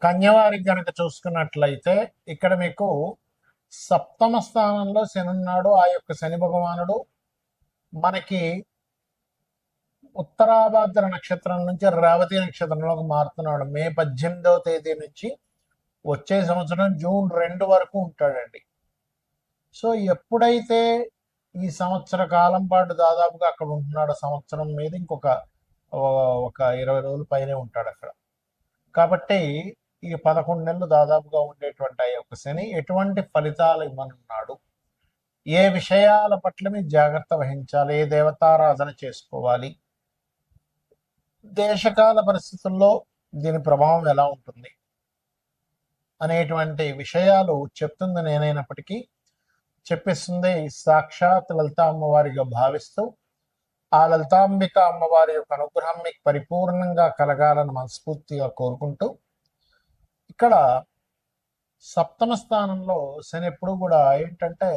కన్యవారికి గనక చూసుకున్నట్లయితే ఇక్కడ మీకు సప్తమ స్థానంలో శని ఉన్నాడు. ఆ యొక్క శని భగవానుడు మనకి ఉత్తరాభాద్ర నక్షత్రం నుంచి రేవతి నక్షత్రంలోకి మారుతున్నాడు. మే 18వ తేదీ నుంచి వచ్చే సంవత్సరం జూన్ 2 వరకు ఉంటాడండి. సో ఎప్పుడైతే ఈ సంవత్సర కాలం పాటు దాదాపుగా అక్కడ ఉంటున్నాడు, సంవత్సరం మీద ఒక 20 రోజుల పైనే ఉంటాడు అక్కడ. కాబట్టి ఈ 11 నెలలు దాదాపుగా ఉండేటువంటి ఆ యొక్క శని ఎటువంటి ఫలితాలు ఇవ్వనున్నాడు, ఏ విషయాల పట్ల మీరు జాగ్రత్త వహించాలి, ఏ దేవతారాధన చేసుకోవాలి, దేశకాల పరిస్థితుల్లో దీని ప్రభావం ఎలా ఉంటుంది అనేటువంటి విషయాలు చెప్తుంది నేనైనప్పటికీ చెప్పిస్తుంది సాక్షాత్ లలిత అమ్మవారిగా భావిస్తూ ఆ లలితాంబిక అమ్మవారి యొక్క అనుగ్రహం మీకు పరిపూర్ణంగా కలగాలని మనస్ఫూర్తిగా కోరుకుంటూ, ఇక్కడ సప్తమ స్థానంలో శని ఎప్పుడు కూడా ఏంటంటే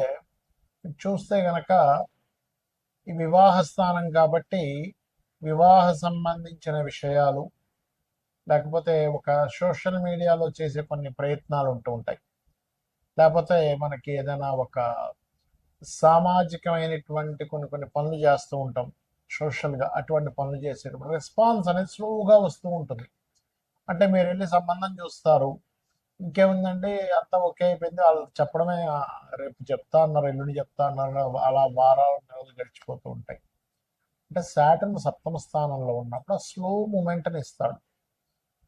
చూస్తే గనక ఈ వివాహ స్థానం కాబట్టి వివాహ సంబంధించిన విషయాలు, లేకపోతే ఒక సోషల్ మీడియాలో చేసే కొన్ని ప్రయత్నాలు ఉంటూ ఉంటాయి, లేకపోతే మనకి ఏదైనా ఒక సామాజికమైనటువంటి కొన్ని పనులు చేస్తూ ఉంటాం సోషల్గా. అటువంటి పనులు చేసేటప్పుడు రెస్పాన్స్ అనేది స్లోగా వస్తూ ఉంటుంది. అంటే మీరు వెళ్ళి సంబంధం చూస్తారు, ఇంకేముందండి అంతా ఓకే అయిపోయింది, వాళ్ళు చెప్పడమే రేపు చెప్తా అన్నారు, ఎల్లుండి చెప్తా అన్నారు, అలా వారాలు నెలలు గడిచిపోతూ ఉంటాయి. అంటే సాటర్న్ సప్తమ స్థానంలో ఉన్నప్పుడు స్లో మూమెంట్ని ఇస్తాడు.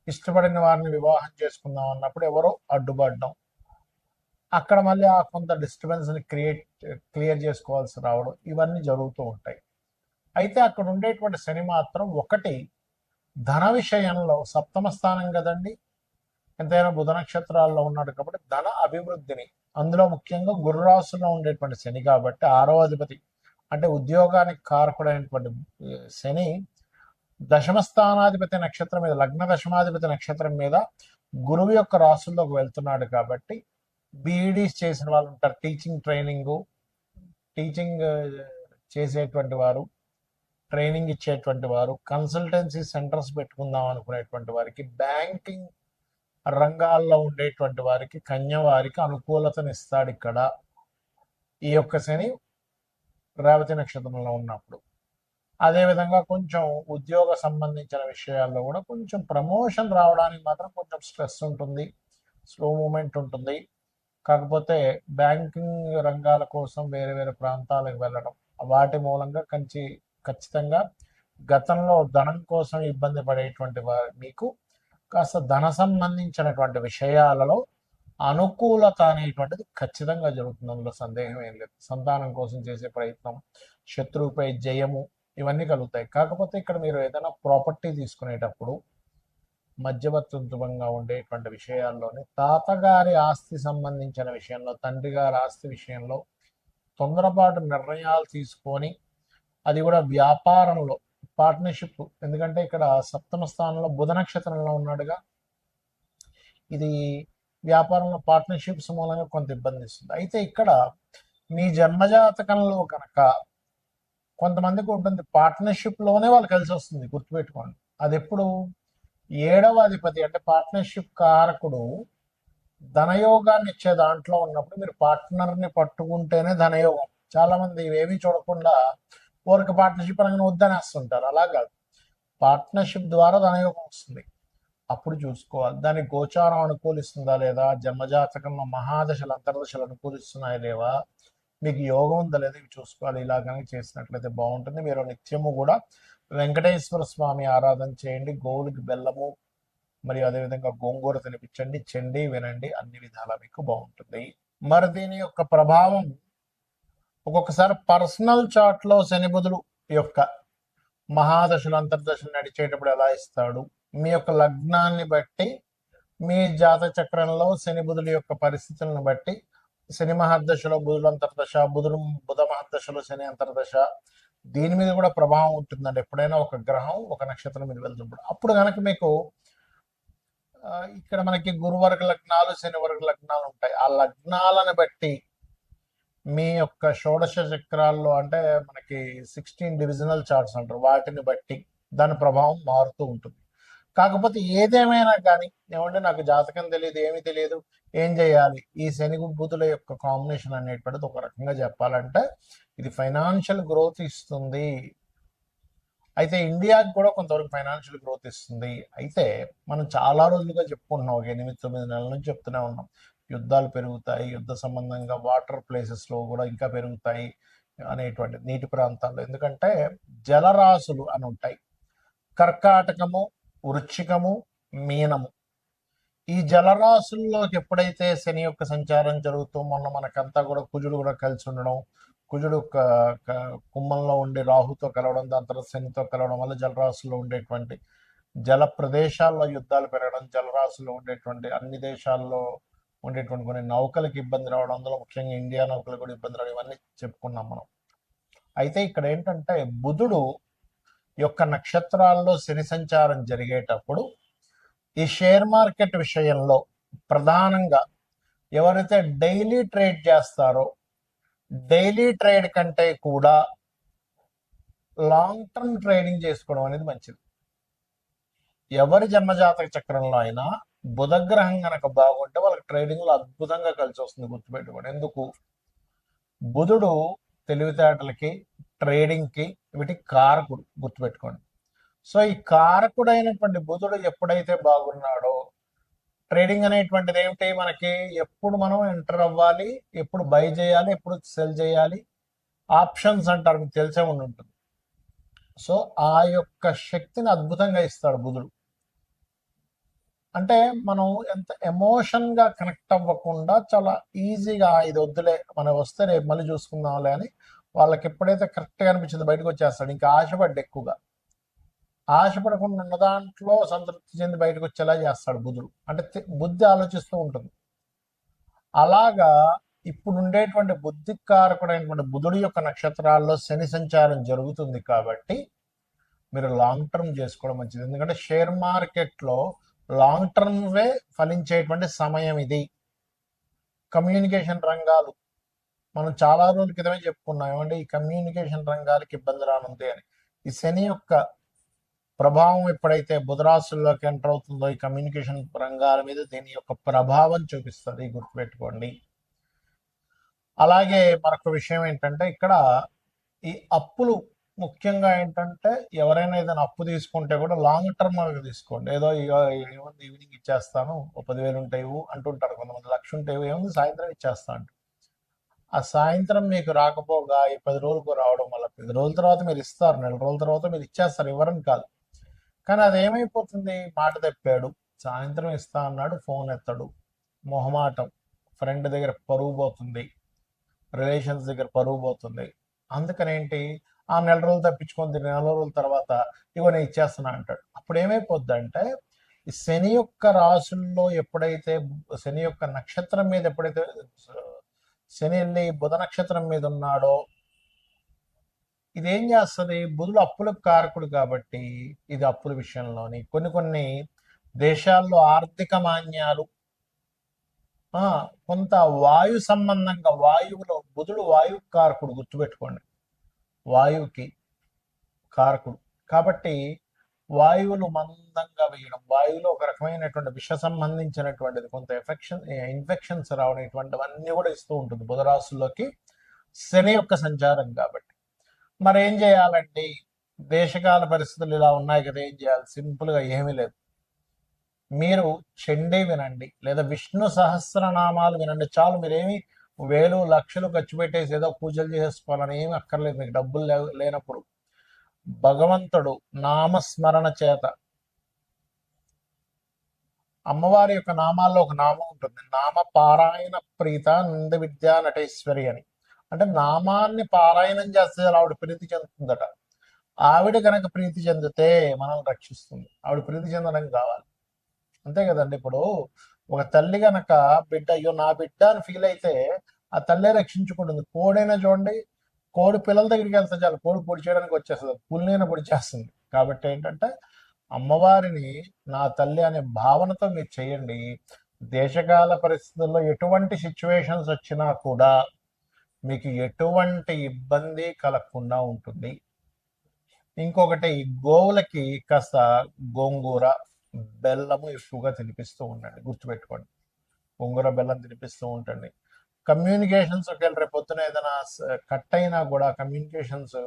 ఇష్టపడిన వారిని వివాహం చేసుకుందాం అన్నప్పుడు ఎవరో అడ్డుపడడం, అక్కడ మళ్ళీ ఆ కొంత డిస్టర్బెన్స్ని క్లియర్ చేసుకోవాల్సి రావడం, ఇవన్నీ జరుగుతూ ఉంటాయి. అయితే అక్కడ ఉండేటువంటి శని మాత్రం ఒకటి ధన విషయంలో సప్తమ స్థానం కదండి, ఎంతైనా బుధ నక్షత్రాల్లో ఉన్నాడు కాబట్టి ధన అభివృద్ధిని, అందులో ముఖ్యంగా గురురాశుల్లో ఉండేటువంటి శని కాబట్టి 6వ అధిపతి అంటే ఉద్యోగానికి కారకుడైనటువంటి శని దశమ స్థానాధిపతి నక్షత్రం మీద, లగ్న దశమాధిపతి నక్షత్రం మీద గురువు యొక్క రాశుల్లోకి వెళ్తున్నాడు కాబట్టి బీఈడీస్ చేసిన వాళ్ళు ఉంటారు, టీచింగ్ చేసేటువంటి వారు, ట్రైనింగ్ ఇచ్చేటువంటి వారు, కన్సల్టెన్సీ సెంటర్స్ పెట్టుకుందాం అనుకునేటువంటి వారికి, బ్యాంకింగ్ రంగాల్లో ఉండేటువంటి వారికి, కన్యవారికి అనుకూలతనిస్తాడు ఇక్కడ ఈ యొక్క శని రేవతి నక్షత్రంలో ఉన్నప్పుడు. అదేవిధంగా కొంచెం ఉద్యోగ సంబంధించిన విషయాల్లో కూడా కొంచెం ప్రమోషన్ రావడానికి మాత్రం కొంచెం స్ట్రెస్ ఉంటుంది, స్లో మూమెంట్ ఉంటుంది. కాకపోతే బ్యాంకింగ్ రంగాల కోసం వేరే వేరే ప్రాంతాలకు వెళ్ళడం, వాటి మూలంగా ఖచ్చితంగా గతంలో ధనం కోసం ఇబ్బంది పడేటువంటి వారు మీకు కాస్త ధన సంబంధించినటువంటి విషయాలలో అనుకూలత అనేటువంటిది ఖచ్చితంగా జరుగుతుంది, అందులో సందేహం ఏం లేదు. సంతానం కోసం చేసే ప్రయత్నం, శత్రువుపై జయము, ఇవన్నీ కలుగుతాయి. కాకపోతే ఇక్కడ మీరు ఏదైనా ప్రాపర్టీ తీసుకునేటప్పుడు మధ్యవర్తిత్వంగా ఉండేటువంటి విషయాల్లోనే తాతగారి ఆస్తి సంబంధించిన విషయంలో, తండ్రి గారి ఆస్తి విషయంలో తొందరపాటు నిర్ణయాలు తీసుకొని, అది కూడా వ్యాపారంలో పార్ట్నర్షిప్, ఎందుకంటే ఇక్కడ సప్తమ స్థానంలో బుధ నక్షత్రంలో ఉన్నాడుగా, ఇది వ్యాపారంలో పార్ట్నర్షిప్స్ మూలంగా కొంత ఇబ్బంది ఇస్తుంది. అయితే ఇక్కడ మీ జన్మజాతకంలో కనుక కొంతమందికి ఉంటుంది పార్ట్నర్షిప్లోనే వాళ్ళు కలిసి వస్తుంది, గుర్తుపెట్టుకోండి. అది ఎప్పుడు 7వ అధిపతి అంటే పార్ట్నర్షిప్ కారకుడు ధనయోగాన్ని ఇచ్చే దాంట్లో ఉన్నప్పుడు మీరు పార్ట్నర్ని పట్టుకుంటేనే ధనయోగం. చాలా మంది ఇవేమీ చూడకుండా ఊరికి పార్ట్నర్షిప్ అనగానే వద్దనేస్తుంటారు. అలా కాదు, పార్ట్నర్షిప్ ద్వారా ధనయోగం వస్తుంది, అప్పుడు చూసుకోవాలి. దాని గోచారం అనుకూలిస్తుందా లేదా, జన్మజాతకంలో మహాదశలు అంతర్దశలు అనుకూలిస్తున్నాయా లేవా, మీకు యోగం ఉందా లేదా, ఇవి చూసుకోవాలి. ఇలాగనే చేసినట్లయితే బాగుంటుంది. మీరు నిత్యము కూడా వెంకటేశ్వర స్వామి ఆరాధన చేయండి, గోవులకి బెల్లము మరియు అదేవిధంగా గోంగూర తినిపించండి, చెండి వినండి, అన్ని విధాలా మీకు బాగుంటుంది. మరి దీని యొక్క ప్రభావం ఒక్కొక్కసారి పర్సనల్ చార్ట్లో శని బుధుడు యొక్క మహాదశలు అంతర్దశలు నడిచేటప్పుడు ఎలా ఇస్తాడు, మీ యొక్క లగ్నాన్ని బట్టి, మీ జాతక చక్రంలో శని బుధుల యొక్క పరిస్థితులను బట్టి శని మహర్దశలో బుధుడు అంతర్దశ, బుధ మహర్దశలో శని అంతర్దశ, దీని మీద కూడా ప్రభావం ఉంటుందండి. ఎప్పుడైనా ఒక గ్రహం ఒక నక్షత్రం మీద వెళ్తున్నప్పుడు అప్పుడు కనుక మీకు ఇక్కడ మనకి గురువర్గ లగ్నాలు శని వర్గ లగ్నాలు ఉంటాయి. ఆ లగ్నాలను బట్టి మీ యొక్క షోడశ చక్రాల్లో, అంటే మనకి 16 డివిజనల్ చార్ట్స్ అంటారు, వాటిని బట్టి దాని ప్రభావం మారుతూ ఉంటుంది. కాకపోతే ఏదేమైనా కానీ ఏమంటే నాకు జాతకం తెలియదు, ఏమీ తెలియదు, ఏం చేయాలి? ఈ శని బుధుల యొక్క కాంబినేషన్ అనేటువంటిది ఒక రకంగా చెప్పాలంటే ఇది ఫైనాన్షియల్ గ్రోత్ ఇస్తుంది. అయితే ఇండియాకి కూడా కొంతవరకు ఫైనాన్షియల్ గ్రోత్ ఇస్తుంది. అయితే మనం చాలా రోజులుగా చెప్పుకుంటున్నాం, ఒక 8-9 నెలల నుంచి చెప్తూనే ఉన్నాం, యుద్ధాలు పెరుగుతాయి, యుద్ధ సంబంధంగా వాటర్ ప్లేసెస్లో కూడా ఇంకా పెరుగుతాయి అనేటువంటి నీటి ప్రాంతాల్లో. ఎందుకంటే జలరాశులు అని ఉంటాయి, కర్కాటకము, వృశ్చికము, మీనము. ఈ జలరాశుల్లోకి ఎప్పుడైతే శని యొక్క సంచారం జరుగుతూ, మొన్న మనకంతా కూడా కుజుడు కూడా కలిసి ఉండడం, కుజుడు కుంభంలో ఉండి రాహుతో కలవడం, దాని తర్వాత శనితో కలవడం వల్ల జలరాశుల్లో ఉండేటువంటి జల ప్రదేశాల్లో యుద్ధాలు పెరగడం, జలరాశుల్లో ఉండేటువంటి అన్ని దేశాల్లో ఉండేటువంటి కొన్ని నౌకలకు ఇబ్బంది రావడం, అందులో ముఖ్యంగా ఇండియా నౌకలకు కూడా ఇబ్బంది రావడం, ఇవన్నీ చెప్పుకున్నాం మనం. అయితే ఇక్కడ ఏంటంటే బుధుడు యొక్క నక్షత్రాల్లో శని సంచారం జరిగేటప్పుడు ఈ షేర్ మార్కెట్ విషయంలో ప్రధానంగా ఎవరైతే డైలీ ట్రేడ్ చేస్తారో, డైలీ ట్రేడ్ కంటే కూడా లాంగ్ టర్మ్ ట్రేడింగ్ చేసుకోవడం అనేది మంచిది. ఎవరి జన్మజాతక చక్రంలో అయినా బుధగ్రహం గనక బాగుంటే వాళ్ళకి ట్రేడింగ్లో అద్భుతంగా కలిసి వస్తుంది. గుర్తుపెట్టుకోండి. ఎందుకు? బుధుడు తెలివితేటలకి, ట్రేడింగ్కి, వీటికి కారకుడు. గుర్తుపెట్టుకోండి. సో ఈ కారకుడైనటువంటి బుధుడు ఎప్పుడైతే బాగున్నాడో, ట్రేడింగ్ అనేటువంటిది ఏమిటి? మనకి ఎప్పుడు మనం ఎంటర్ అవ్వాలి, ఎప్పుడు బై చేయాలి, ఎప్పుడు సెల్ చేయాలి, ఆప్షన్స్ అంటారు, మీకు తెలిసే ఉంటుంది. సో ఆ యొక్క శక్తిని అద్భుతంగా ఇస్తాడు బుధుడు. అంటే మనం ఎంత ఎమోషన్గా కనెక్ట్ అవ్వకుండా చాలా ఈజీగా ఇది వద్దులే, మనం వస్తే రేపు మళ్ళీ చూసుకుందాంలే అని వాళ్ళకి ఎప్పుడైతే కరెక్ట్గా అనిపించిందో బయటకు వచ్చేస్తాడు. ఇంకా ఆశపడ్డ ఎక్కువగా ఆశపడకుండా ఉన్న దాంట్లో సంతృప్తి చెంది బయటకు వచ్చేలా చేస్తాడు బుధుడు. అంటే బుద్ధి ఆలోచిస్తూ ఉంటుంది. అలాగా ఇప్పుడు ఉండేటువంటి బుద్ధికారకుడైనటువంటి బుధుడి యొక్క నక్షత్రాల్లో శని సంచారం జరుగుతుంది కాబట్టి మీరు లాంగ్ టర్మ్ చేసుకోవడం మంచిది. ఎందుకంటే షేర్ మార్కెట్లో లాంగ్ టర్మ్వే ఫలించేటువంటి సమయం ఇది. కమ్యూనికేషన్ రంగాలు మనం చాలా రోజుల క్రితమే చెప్పుకున్నాం, ఏమంటే ఈ కమ్యూనికేషన్ రంగాలకి ఇబ్బంది రానుంది అని. ఈ శని యొక్క ప్రభావం ఎప్పుడైతే బుధరాశుల్లోకి ఎంటర్ అవుతుందో ఈ కమ్యూనికేషన్ రంగాల మీద దీని యొక్క ప్రభావం చూపిస్తుంది. గుర్తుపెట్టుకోండి. అలాగే మరొక విషయం ఏంటంటే ఇక్కడ ఈ అప్పులు ముఖ్యంగా ఏంటంటే ఎవరైనా ఏదైనా అప్పు తీసుకుంటే కూడా లాంగ్ టర్మ్ తీసుకోండి. ఏదో ఏముంది ఈవినింగ్ ఇచ్చేస్తాను, ఓ 10,000 ఉంటాయి అంటుంటారు కొంతమంది, 1,00,000 ఉంటాయి, ఏముంది సాయంత్రం ఇచ్చేస్తా అంట. ఆ సాయంత్రం మీకు రాకపోగా ఈ 10 రోజులకు రావడం వల్ల 10 రోజుల తర్వాత మీరు ఇస్తారు, నెల రోజుల తర్వాత మీరు ఇచ్చేస్తారు, ఇవ్వరని కాదు. కానీ అది ఏమైపోతుంది? మాట తప్పాడు, సాయంత్రం ఇస్తా అన్నాడు, ఫోన్ ఎత్తాడు, మొహమాటం, ఫ్రెండ్ దగ్గర పరువు పోతుంది, రిలేషన్స్ దగ్గర పరువు పోతుంది. అందుకని ఏంటి, ఆ నెల రోజులు తప్పించుకొని నెల రోజుల తర్వాత ఇగో నేను ఇచ్చేస్తున్నా అంటాడు. అప్పుడు ఏమైపోద్ది అంటే ఈ శని యొక్క రాశుల్లో ఎప్పుడైతే శని యొక్క నక్షత్రం మీద ఎప్పుడైతే శని వెళ్ళి బుధ నక్షత్రం మీద ఉన్నాడో ఇదేం చేస్తుంది? బుధుడు అప్పులకు కారకుడు కాబట్టి ఇది అప్పుల విషయంలోని కొన్ని దేశాల్లో ఆర్థిక మాన్యాలు, కొంత వాయు సంబంధంగా, వాయువులో బుధుడు వాయు కారకుడు. గుర్తుపెట్టుకోండి, వాయువుకి కారకుడు కాబట్టి వాయువులు మందంగా వేయడం, వాయువులో ఒక రకమైనటువంటి విష సంబంధించినటువంటిది కొంత ఇన్ఫెక్షన్స్ రావడం, ఇటువంటివన్నీ కూడా ఇస్తూ ఉంటుంది బుధరాశుల్లోకి శని యొక్క సంచారం. కాబట్టి మరి ఏం చేయాలండి? దేశకాల పరిస్థితులు ఇలా ఉన్నాయి కదా, ఏం చేయాలి? సింపుల్గా ఏమీ లేదు, మీరు చండీ వినండి లేదా విష్ణు సహస్రనామాలు వినండి చాలు. మీరేమి వేలు లక్షలు ఖర్చు పెట్టేసి ఏదో పూజలు చేసుకోవాలని ఏమి అక్కర్లేదు. మీకు డబ్బులు లేనప్పుడు భగవంతుడు నామస్మరణ చేత, అమ్మవారి యొక్క నామాల్లో ఒక నామం ఉంటుంది, నామ పారాయణ ప్రీత నంద విద్యా నటేశ్వరి అని. అంటే నామాన్ని పారాయణం చేస్తే ఆవిడ ప్రీతి చెందుతుందట. ఆవిడ కనుక ప్రీతి చెందితే మనం రక్షిస్తుంది. ఆవిడ ప్రీతి చెందడం కావాలి, అంతే కదండి. ఇప్పుడు ఒక తల్లి గనక బిడ్డ, అయ్యో నా బిడ్డ అని ఫీల్ అయితే ఆ తల్లే రక్షించుకుంటుంది. కోడైనా చూడండి, కోడి పిల్లల దగ్గరికి వెళ్తే చాలు, కోడి పొడి చేయడానికి వచ్చేస్తుంది, పులినైనా పొడి చేస్తుంది. కాబట్టి ఏంటంటే అమ్మవారిని నా తల్లి అనే భావనతో మీరు చేయండి. దేశకాల పరిస్థితుల్లో ఎటువంటి సిచ్యువేషన్స్ వచ్చినా కూడా మీకు ఎటువంటి ఇబ్బంది కలగకుండా ఉంటుంది. ఇంకొకటి, గోవులకి కాస్త గోంగూర, బెల్లము ఎక్కువగా తినిపిస్తూ ఉండండి, గుర్తుపెట్టుకోండి. ఉంగర బెల్లం తినిపిస్తూ ఉంటండి. కమ్యూనికేషన్స్ ఒకవేళ రేపు పొద్దున ఏదైనా కట్ అయినా కూడా కమ్యూనికేషన్స్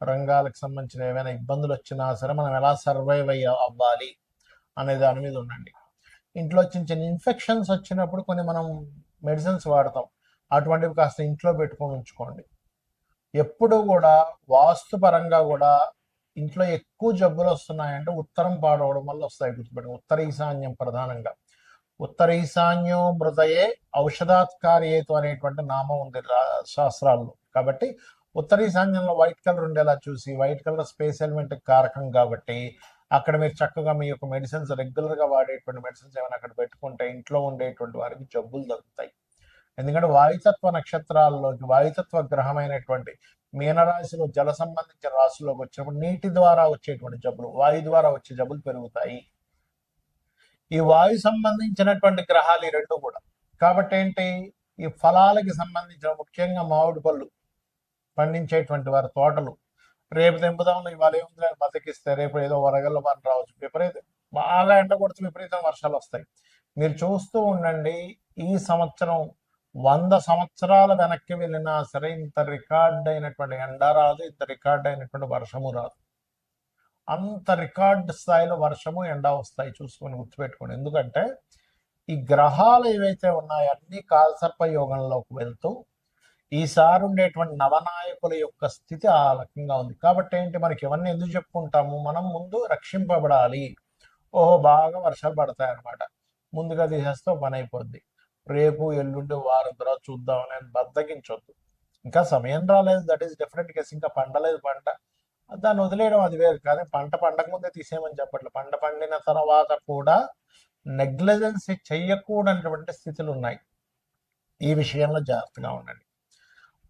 రంగాలకు సంబంధించిన ఏమైనా ఇబ్బందులు వచ్చినా సరే మనం ఎలా సర్వైవ్ అవ్వాలి అనే దాని మీద ఉండండి. ఇంట్లో చిన్న చిన్న ఇన్ఫెక్షన్స్ వచ్చినప్పుడు కొన్ని మనం మెడిసిన్స్ వాడతాం, అటువంటివి కాస్త ఇంట్లో పెట్టుకొని ఉంచుకోండి. ఎప్పుడు కూడా వాస్తుపరంగా కూడా ఇంట్లో ఎక్కువ జబ్బులు వస్తున్నాయంటే ఉత్తరం పాడవడం వల్ల వస్తాయి, గుర్తుపెట్టి. ఉత్తర ఈశాన్యం ప్రధానంగా. ఉత్తర ఈశాన్యం మృతయే ఔషధాత్కార్యేతు అనేటువంటి నామం ఉంది శాస్త్రాల్లో. కాబట్టి ఉత్తర ఈశాన్యంలో వైట్ కలర్ ఉండేలా చూసి, వైట్ కలర్ స్పేస్ ఎలిమెంట్ కారకం కాబట్టి అక్కడ మీరు చక్కగా మీ యొక్క మెడిసిన్స్ రెగ్యులర్గా వాడేటువంటి మెడిసిన్స్ ఏమైనా అక్కడ పెట్టుకుంటే ఇంట్లో ఉండేటువంటి వారికి జబ్బులు తగ్గుతాయి. ఎందుకంటే వాయుతత్వ నక్షత్రాల్లోకి వాయుతత్వ గ్రహమైనటువంటి మీనరాశిలో జల సంబంధించిన రాశిలోకి వచ్చినప్పుడు నీటి ద్వారా వచ్చేటువంటి జబ్బులు, వాయు ద్వారా వచ్చే జబ్బులు పెరుగుతాయి. ఈ వాయు సంబంధించినటువంటి గ్రహాలు ఈ రెండు కూడా. కాబట్టి ఏంటి, ఈ ఫలాలకి సంబంధించిన ముఖ్యంగా మామిడి పళ్ళు పండించేటువంటి వారి తోటలు రేపు తెంపుదాం ఇవాళ ఏముంది బతికిస్తే రేపు ఏదో వరగల్ల వారు రావచ్చు, విపరీతం బాగా ఎండ కొడుతూ విపరీతం వర్షాలు వస్తాయి. మీరు చూస్తూ ఉండండి, ఈ సంవత్సరం 100 సంవత్సరాల వెనక్కి వెళ్ళినా సరే ఇంత రికార్డ్ అయినటువంటి ఎండ రాదు, ఇంత రికార్డ్ అయినటువంటి వర్షము రాదు. అంత రికార్డ్ స్థాయిలో వర్షము ఎండ వస్తాయి, చూసుకొని గుర్తుపెట్టుకోండి. ఎందుకంటే ఈ గ్రహాలు ఏవైతే ఉన్నాయో అన్ని కాలసర్ప యోగంలోకి వెళ్తూ ఈసారి ఉండేటువంటి నవనాయకుల యొక్క స్థితి ఆ రకంగా ఉంది. కాబట్టి ఏంటి, మనకి ఇవన్నీ ఎందుకు చెప్పుకుంటాము, మనం ముందు రక్షింపబడాలి. ఓహో బాగా వర్షాలు పడతాయి అనమాట, ముందుగా తీసేస్తే పని అయిపోద్ది, రేపు ఎల్లుండి వారం తర్వాత చూద్దామని బద్దగించొద్దు. ఇంకా సమయం రాలేదు, దట్ ఈస్ డిఫరెంట్ కేసు. ఇంకా పండలేదు పంట, దాన్ని వదిలేయడం అది వేరు. కానీ పంట పండక ముందే తీసేయమని చెప్పట్లేదు. పంట పండిన తర్వాత కూడా నెగ్లిజెన్స్ చెయ్యకూడనటువంటి స్థితులు ఉన్నాయి. ఈ విషయంలో జాగ్రత్తగా ఉండండి.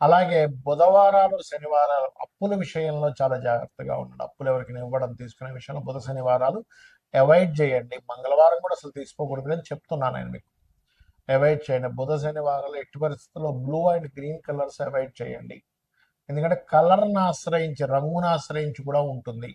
అలాగే బుధవారాలు శనివారాలు అప్పుల విషయంలో చాలా జాగ్రత్తగా ఉండండి. అప్పులు ఎవరికి ఇవ్వడం తీసుకునే విషయంలో బుధ శనివారాలు అవాయిడ్ చేయండి. మంగళవారం కూడా అసలు తీసుకోకూడదు అని చెప్తున్నాను నేను మీకు. అవాయిడ్ చేయండి. బుధ శనివారాలు ఎట్టి పరిస్థితుల్లో blue and green colours avoid చేయండి. ఎందుకంటే కలర్ను ఆశ్రయించి, రంగును ఆశ్రయించి కూడా ఉంటుంది.